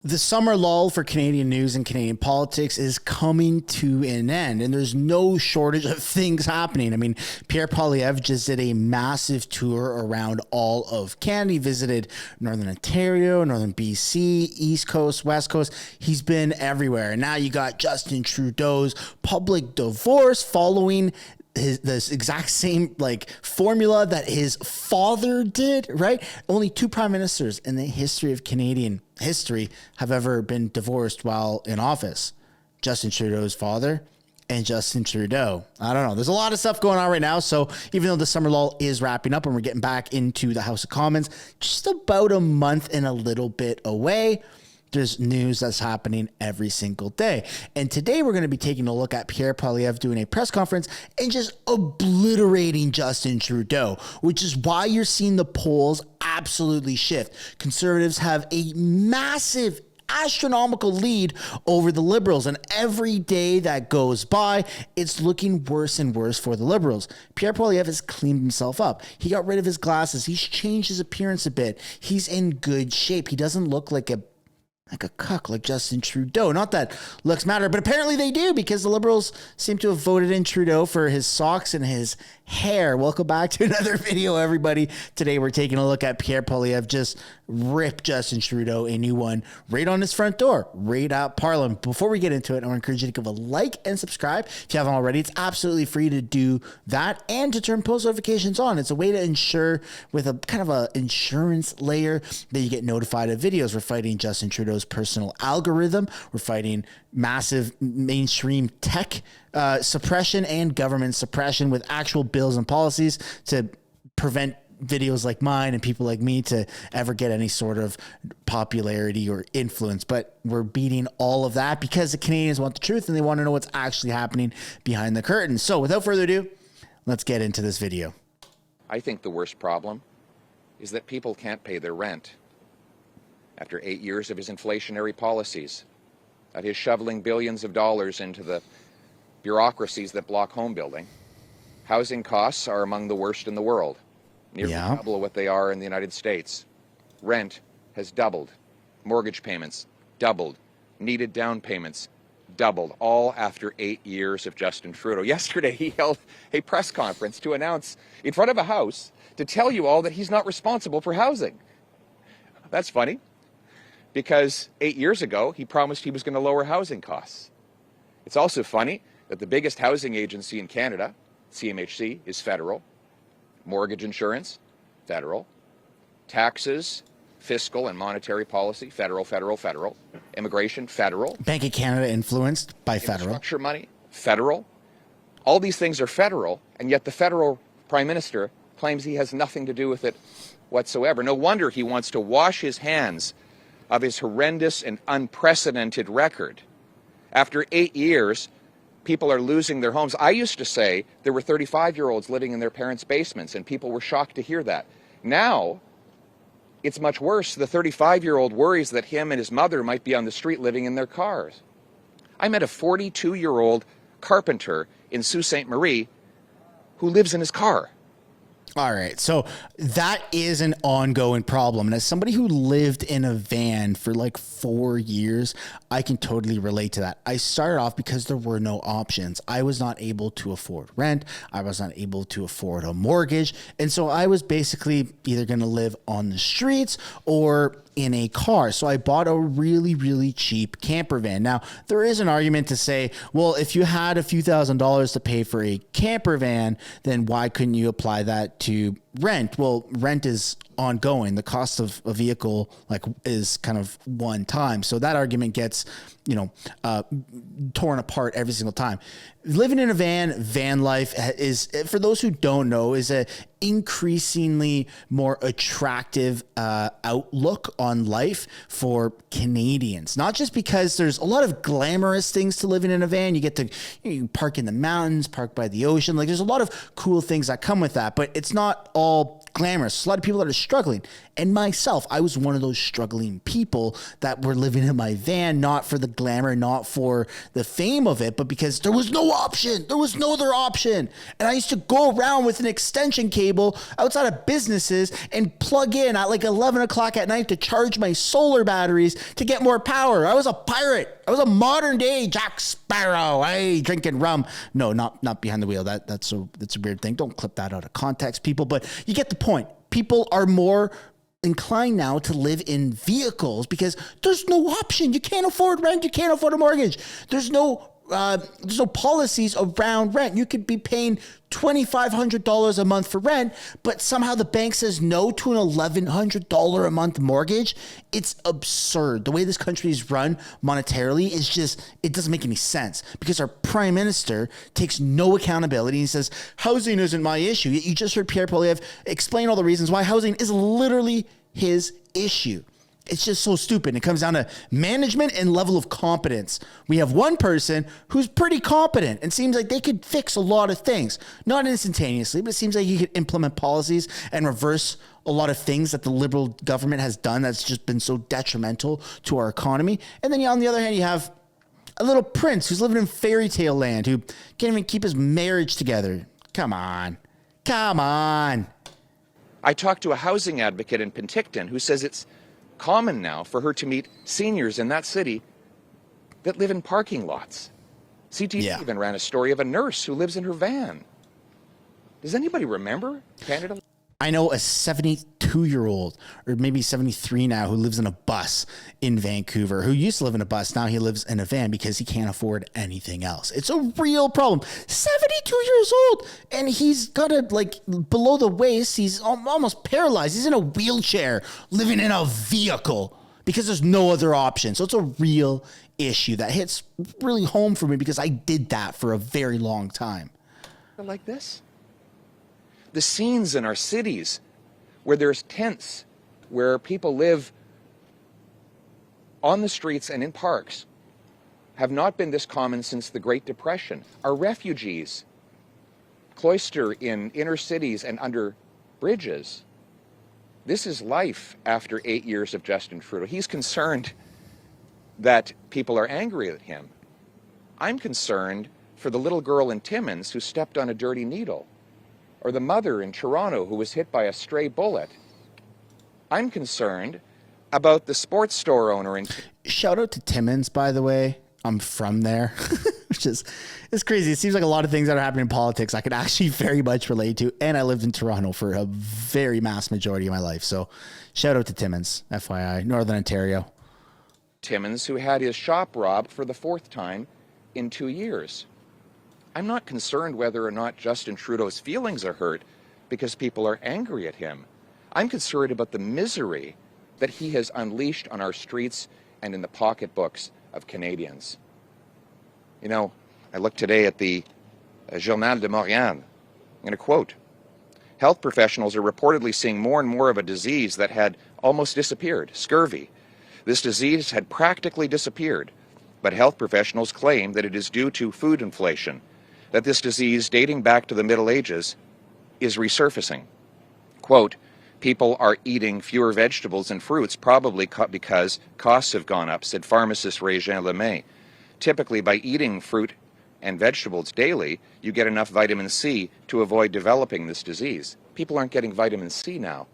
The summer lull for Canadian news and Canadian politics is coming to an end, and there's no shortage of things happening. I mean, Pierre just did a massive tour around all of Canada. He visited Northern Ontario, Northern BC, East Coast, West Coast. He's been everywhere. And now you got Justin Trudeau's public divorce following this exact same formula that his father did, right? Only two prime ministers in the history of Canadian history have ever been divorced while in office. Justin Trudeau's father and Justin Trudeau. I don't know. There's a lot of stuff going on right now. So even though the summer lull is wrapping up and we're getting back into the House of Commons, just about a month and a little bit away, there's news that's happening every single day. And today we're going to be taking a look at Pierre doing a press conference and just obliterating Justin Trudeau, which is why you're seeing the polls absolutely shift. Conservatives have a massive astronomical lead over the Liberals, and every day that goes by, it's looking worse and worse for the Liberals. Pierre Poilievre has cleaned himself up. He got rid of his glasses. He's changed his appearance a bit. He's in good shape. He doesn't look like a cuck like Justin Trudeau. Not that looks matter, but apparently they do, because the Liberals seem to have voted in Trudeau for his socks and his hair. Welcome back to another video, everybody. Today we're taking a look at Pierre Poilievre just rip Justin Trudeau a new one right on his front door, right at Parliament. Before we get into it, I want to encourage you to give a like and subscribe if you haven't already. It's absolutely free to do that and to turn post notifications on. It's a way to ensure, with a kind of a insurance layer, that you get notified of videos. We're fighting Justin Trudeau's personal algorithm. We're fighting massive mainstream tech suppression and government suppression with actual bills and policies to prevent videos like mine and people like me to ever get any sort of popularity or influence. But we're beating all of that because the Canadians want the truth and they want to know what's actually happening behind the curtain. So without further ado, let's get into this video. I think the worst problem is that people can't pay their rent. After 8 years of his inflationary policies, at his shoveling billions of dollars into the bureaucracies that block home building, housing costs are among the worst in the world, nearly double what they are in the United States. Rent has doubled, mortgage payments doubled, needed down payments doubled, all after 8 years of Justin Trudeau. Yesterday, he held a press conference to announce in front of a house to tell you all that he's not responsible for housing. That's funny, because 8 years ago, he promised he was going to lower housing costs. It's also funny that the biggest housing agency in Canada, CMHC, is federal. Mortgage insurance, federal. Taxes, fiscal and monetary policy, federal. Immigration, federal. Bank of Canada influenced by federal. Infrastructure money, federal. All these things are federal, and yet the federal prime minister claims he has nothing to do with it whatsoever. No wonder he wants to wash his hands of his horrendous and unprecedented record. After 8 years, people are losing their homes. I used to say there were 35-year-olds living in their parents' basements, and people were shocked to hear that. Now, it's much worse. The 35-year-old worries that him and his mother might be on the street living in their cars. I met a 42-year-old carpenter in Sault Ste. Marie who lives in his car. All right. So that is an ongoing problem. And as somebody who lived in a van for like 4 years, I can totally relate to that. I started off because there were no options. I was not able to afford rent. I was not able to afford a mortgage. And so I was basically either going to live on the streets or in a car. So I bought a really, really cheap camper van. Now, there is an argument to say, well, if you had a few $1,000s to pay for a camper van, then why couldn't you apply that to rent? Well, rent is ongoing. The cost of a vehicle is kind of one time. So that argument gets, torn apart every single time. Living in a van life is, for those who don't know, is a increasingly more attractive outlook on life for Canadians. Not just because there's a lot of glamorous things to living in a van. You get to you park in the mountains, park by the ocean. There's a lot of cool things that come with that, but it's not all glamorous. A lot of people that are struggling. And myself, I was one of those struggling people that were living in my van, not for the glamour, not for the fame of it, but because there was no option. There was no other option. And I used to go around with an extension cable outside of businesses and plug in at like 11 o'clock at night to charge my solar batteries to get more power. I was a pirate. I was a modern day Jack Sparrow. Hey, drinking rum. No, not behind the wheel. That's a weird thing. Don't clip that out of context, people. But you get the point. People are more inclined now to live in vehicles because there's no option. You can't afford rent. You can't afford a mortgage. There's no policies around rent. You could be paying $2,500 a month for rent, but somehow the bank says no to an $1,100 a month mortgage. It's absurd. The way this country is run monetarily is just, it doesn't make any sense because our prime minister takes no accountability. He says, housing isn't my issue. You just heard Pierre explain all the reasons why housing is literally his issue. It's just so stupid. It comes down to management and level of competence. We have one person who's pretty competent and seems like they could fix a lot of things. Not instantaneously, but it seems like he could implement policies and reverse a lot of things that the Liberal government has done that's just been so detrimental to our economy. And then on the other hand, you have a little prince who's living in fairy tale land who can't even keep his marriage together. Come on. Come on. I talked to a housing advocate in Penticton who says it's common now for her to meet seniors in that city that live in parking lots. CTV even ran a story of a nurse who lives in her van. Does anybody remember Canada? I know a 72-year-old, or maybe 73 now, who lives in a bus in Vancouver, who used to live in a bus. Now he lives in a van because he can't afford anything else. It's a real problem. 72 years old, and he's got a, like, below the waist, he's almost paralyzed. He's in a wheelchair, living in a vehicle because there's no other option. So it's a real issue that hits really home for me because I did that for a very long time. Like this? The scenes in our cities where there's tents, where people live on the streets and in parks, have not been this common since the Great Depression. Our refugees cloister in inner cities and under bridges. This is life after 8 years of Justin Trudeau. He's concerned that people are angry at him. I'm concerned for the little girl in Timmins who stepped on a dirty needle, or the mother in Toronto who was hit by a stray bullet. I'm concerned about the sports store owner in... Shout out to Timmins, by the way. I'm from there, which is, it's crazy. It seems like a lot of things that are happening in politics I could actually very much relate to. And I lived in Toronto for a very mass majority of my life. So shout out to Timmins, FYI, Northern Ontario. Timmins, who had his shop robbed for the 4th time in 2 years. I'm not concerned whether or not Justin Trudeau's feelings are hurt because people are angry at him. I'm concerned about the misery that he has unleashed on our streets and in the pocketbooks of Canadians. You know, I looked today at the Journal de Montréal. I'm going to quote, "Health professionals are reportedly seeing more and more of a disease that had almost disappeared, scurvy. This disease had practically disappeared, but health professionals claim that it is due to food inflation, that this disease, dating back to the Middle Ages, is resurfacing. Quote, people are eating fewer vegetables and fruits, probably because costs have gone up, said pharmacist Régin Lemay. Typically, by eating fruit and vegetables daily, you get enough vitamin C to avoid developing this disease. People aren't getting vitamin C now,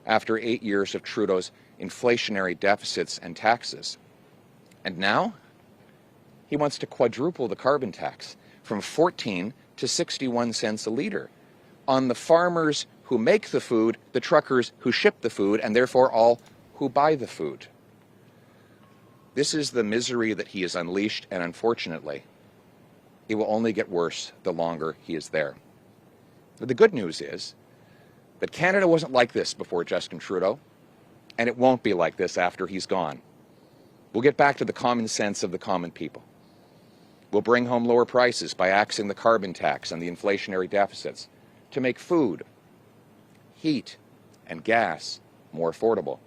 after 8 years of Trudeau's inflationary deficits and taxes. And now, he wants to quadruple the carbon tax, from 14 to 61 cents a litre, on the farmers who make the food, the truckers who ship the food, and therefore all who buy the food. This is the misery that he has unleashed, and unfortunately, it will only get worse the longer he is there. But the good news is that Canada wasn't like this before Justin Trudeau, and it won't be like this after he's gone. We'll get back to the common sense of the common people. We'll bring home lower prices by axing the carbon tax and the inflationary deficits to make food, heat, and gas more affordable.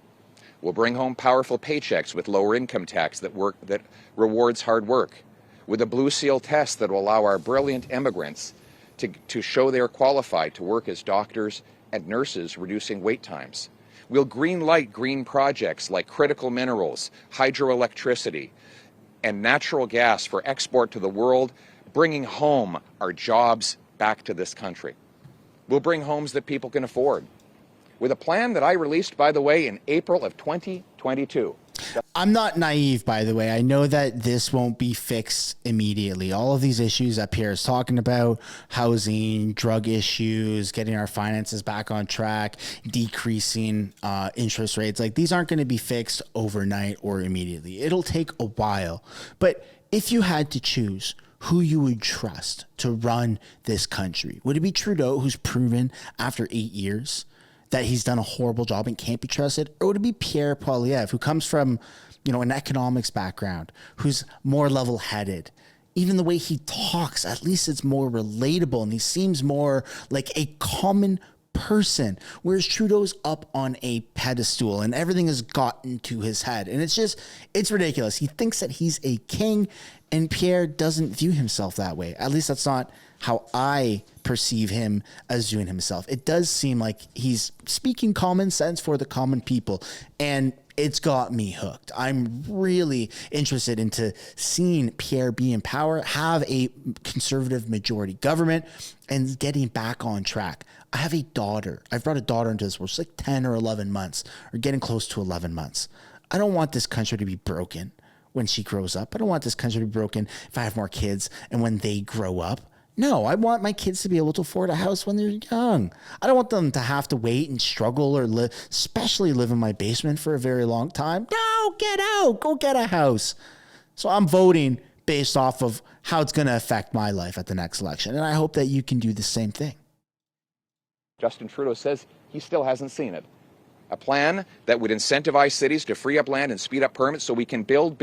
We'll bring home powerful paychecks with lower income tax that rewards hard work, with a Blue Seal test that will allow our brilliant immigrants to show they are qualified to work as doctors and nurses reducing wait times. We'll green light green projects like critical minerals, hydroelectricity, and natural gas for export to the world, bringing home our jobs back to this country. We'll bring homes that people can afford, with a plan that I released, by the way, in April of 2022. I'm not naive, by the way. I know that this won't be fixed immediately. All of these issues that Pierre is talking about, housing, drug issues, getting our finances back on track, decreasing interest rates, like these aren't going to be fixed overnight or immediately. It'll take a while. But if you had to choose who you would trust to run this country, would it be Trudeau, who's proven after 8 years that he's done a horrible job and can't be trusted? Or would it be Pierre Poilievre, who comes from, an economics background, who's more level-headed? Even the way he talks, at least it's more relatable and he seems more like a common person, whereas Trudeau's up on a pedestal and everything has gotten to his head. And it's ridiculous. He thinks that he's a king, and Pierre doesn't view himself that way. At least that's not how I perceive him as viewing himself. It does seem like he's speaking common sense for the common people, and it's got me hooked. I'm really interested into seeing Pierre be in power, have a conservative majority government, and getting back on track. I have a daughter. I've brought a daughter into this world. She's like 10 or 11 months, or getting close to 11 months. I don't want this country to be broken when she grows up. I don't want this country to be broken if I have more kids and when they grow up. No, I want my kids to be able to afford a house when they're young. I don't want them to have to wait and struggle or live, especially live in my basement for a very long time. No, get out, go get a house. So I'm voting based off of how it's going to affect my life at the next election. And I hope that you can do the same thing. Justin Trudeau says he still hasn't seen it. A plan that would incentivize cities to free up land and speed up permits so we can build.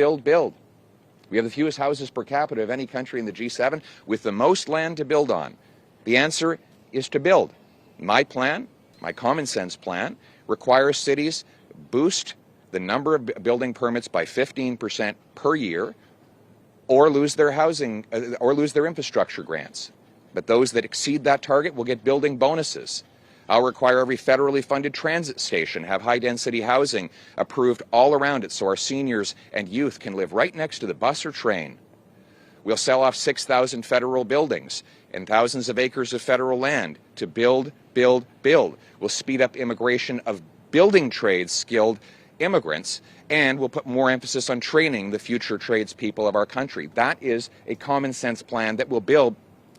We have the fewest houses per capita of any country in the G7 with the most land to build on. The answer is to build. My plan, my common sense plan, requires cities boost the number of building permits by 15% per year or lose their housing or lose their infrastructure grants. But those that exceed that target will get building bonuses. I'll require every federally funded transit station have high-density housing approved all around it so our seniors and youth can live right next to the bus or train. We'll sell off 6,000 federal buildings and thousands of acres of federal land to build. We'll speed up immigration of building trades skilled immigrants, and we'll put more emphasis on training the future tradespeople of our country. That is a common sense plan that will build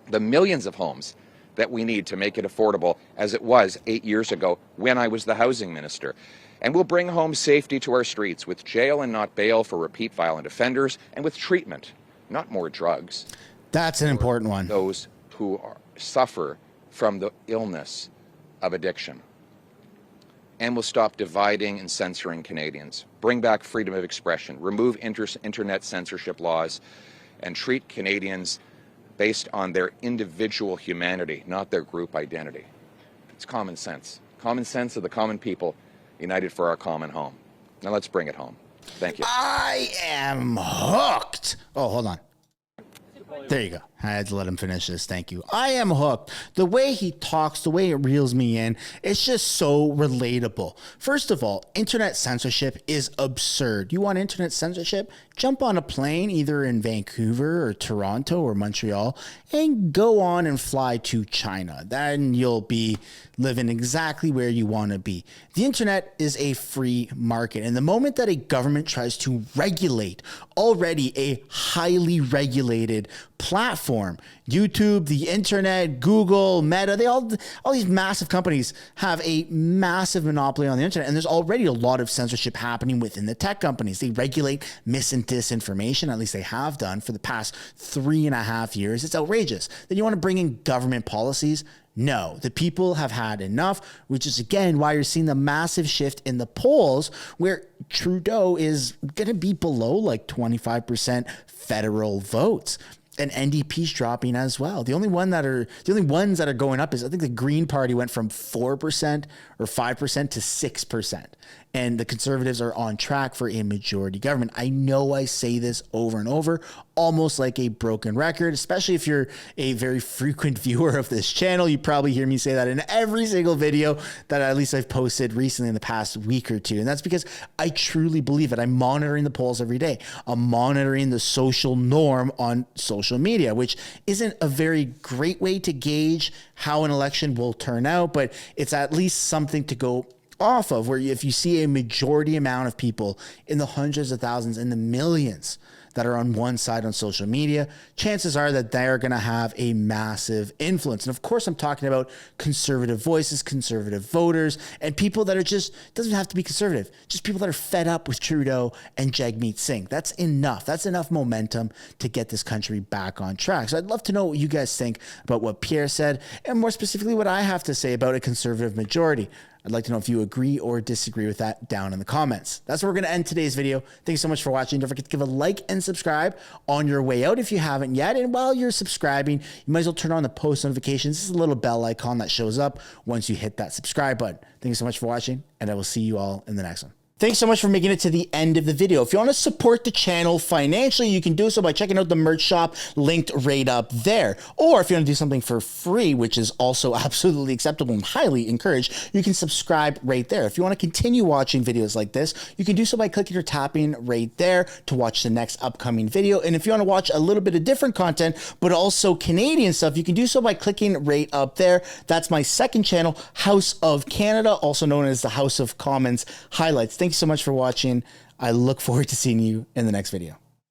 the millions of homes that we need to make it affordable as it was 8 years ago when I was the housing minister. And we'll bring home safety to our streets with jail and not bail for repeat violent offenders, and with treatment, not more drugs. That's an important one. Those who suffer from the illness of addiction. And we'll stop dividing and censoring Canadians, bring back freedom of expression, remove internet censorship laws, and treat Canadians based on their individual humanity, not their group identity. It's common sense. Common sense of the common people united for our common home. Now let's bring it home. Thank you. I am hooked. Oh, hold on. There you go. I had to let him finish this. Thank you. I am hooked. The way he talks, the way it reels me in, it's just so relatable. First of all, internet censorship is absurd. You want internet censorship? Jump on a plane either in Vancouver or Toronto or Montreal and go on and fly to China. Then you'll be living exactly where you want to be. The internet is a free market. And the moment that a government tries to regulate already a highly regulated platform, YouTube, the internet, Google, Meta, all these massive companies have a massive monopoly on the internet. And there's already a lot of censorship happening within the tech companies. They regulate mis and disinformation, at least they have done for the past 3.5 years. It's outrageous. Then you want to bring in government policies? No, the people have had enough, which is, again, why you're seeing the massive shift in the polls where Trudeau is going to be below like 25% federal votes. And NDP's dropping as well. The only ones that are going up is, I think the Green Party went from 4% or 5% to 6%. and the Conservatives are on track for a majority government. I know I say this over and over, almost like a broken record, especially if you're a very frequent viewer of this channel. You probably hear me say that in every single video that at least I've posted recently in the past week or two. And that's because I truly believe it. I'm monitoring the polls every day. I'm monitoring the social norm on social media, which isn't a very great way to gauge how an election will turn out, but it's at least something to go off of, where if you see a majority amount of people in the hundreds of thousands and the millions that are on one side on social media, chances are that they're going to have a massive influence. And of course, I'm talking about conservative voices, conservative voters, and people that are just, doesn't have to be conservative, just people that are fed up with Trudeau and Jagmeet Singh. That's enough. That's enough momentum to get this country back on track. So I'd love to know what you guys think about what Pierre said, and more specifically, what I have to say about a conservative majority. I'd like to know if you agree or disagree with that down in the comments. That's where we're going to end today's video. Thanks so much for watching. Don't forget to give a like and subscribe on your way out if you haven't yet. And while you're subscribing, you might as well turn on the post notifications. This is a little bell icon that shows up once you hit that subscribe button. Thank you so much for watching, and I will see you all in the next one. Thanks so much for making it to the end of the video. If you want to support the channel financially, you can do so by checking out the merch shop linked right up there. Or if you want to do something for free, which is also absolutely acceptable and highly encouraged, you can subscribe right there. If you want to continue watching videos like this, you can do so by clicking or tapping right there to watch the next upcoming video. And if you want to watch a little bit of different content, but also Canadian stuff, you can do so by clicking right up there. That's my second channel, House of Canada, also known as the House of Commons Highlights. Thank you so much for watching. I look forward to seeing you in the next video.